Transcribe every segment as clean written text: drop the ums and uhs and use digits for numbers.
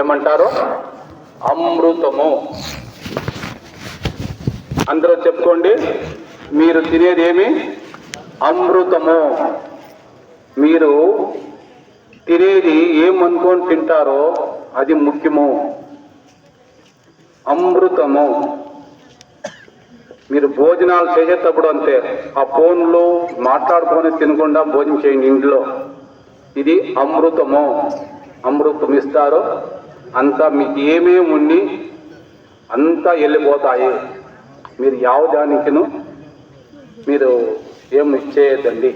ఏమంటారు? అమృతము. అందరూ చెప్పుకోండి, మీరు తినేది ఏమి? అమృతము. మీరు తినేది ఏమనుకొని తింటారో అది ముఖ్యము. అమృతము. మీరు భోజనాలు చేసేటప్పుడు అంతే, ఆ ఫోన్లో మాట్లాడుకొని తినకుండా భోజనం చేయండి ఇంట్లో. ఇది అమృతము. అమృతం ఇస్తారు, అంతా మీకు ఏమేమి ఉండి అంతా వెళ్ళిపోతాయి. మీరు యావదానికిను మీరు ఏం ఇచ్చేయద్దండి.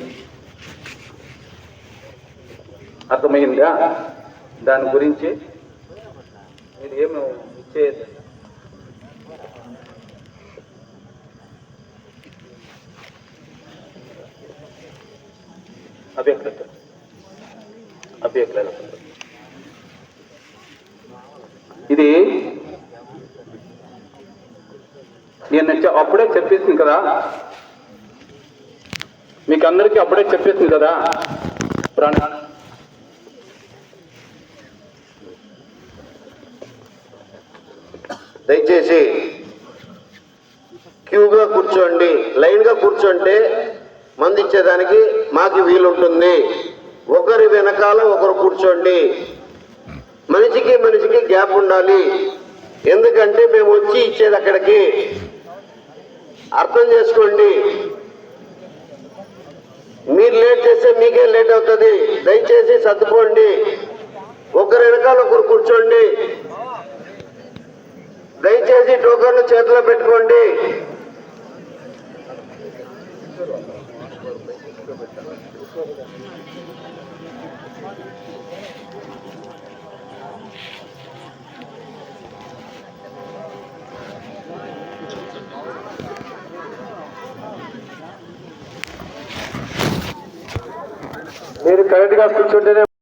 అర్థమైందా? దాని గురించి మీరు ఏమి ఇచ్చేయద్దండి. ఇది నేను అప్పుడే చెప్పేసింది కదా, మీకు అందరికీ అప్పుడే చెప్పేసింది కదా. దయచేసి క్యూగా కూర్చోండి, లైన్గా కూర్చోంటే మంది ఇచ్చేదానికి మాకు వీలుంటుంది. ఒకరి వెనకాల ఒకరు కూర్చోండి. మనిషికి గ్యాప్ ఉండాలి. ఎందుకంటే మేము వచ్చి ఇచ్చేది అక్కడికి. అర్థం చేసుకోండి. మీరు లేట్ చేస్తే మీకే లేట్ అవుతుంది. దయచేసి సర్దుకోండి. ఒకరి వెనకాల ఒకరు కూర్చోండి. దయచేసి టోకన్లు చేతిలో పెట్టుకోండి. మీరు కరెక్ట్గా కూర్చుంటేనే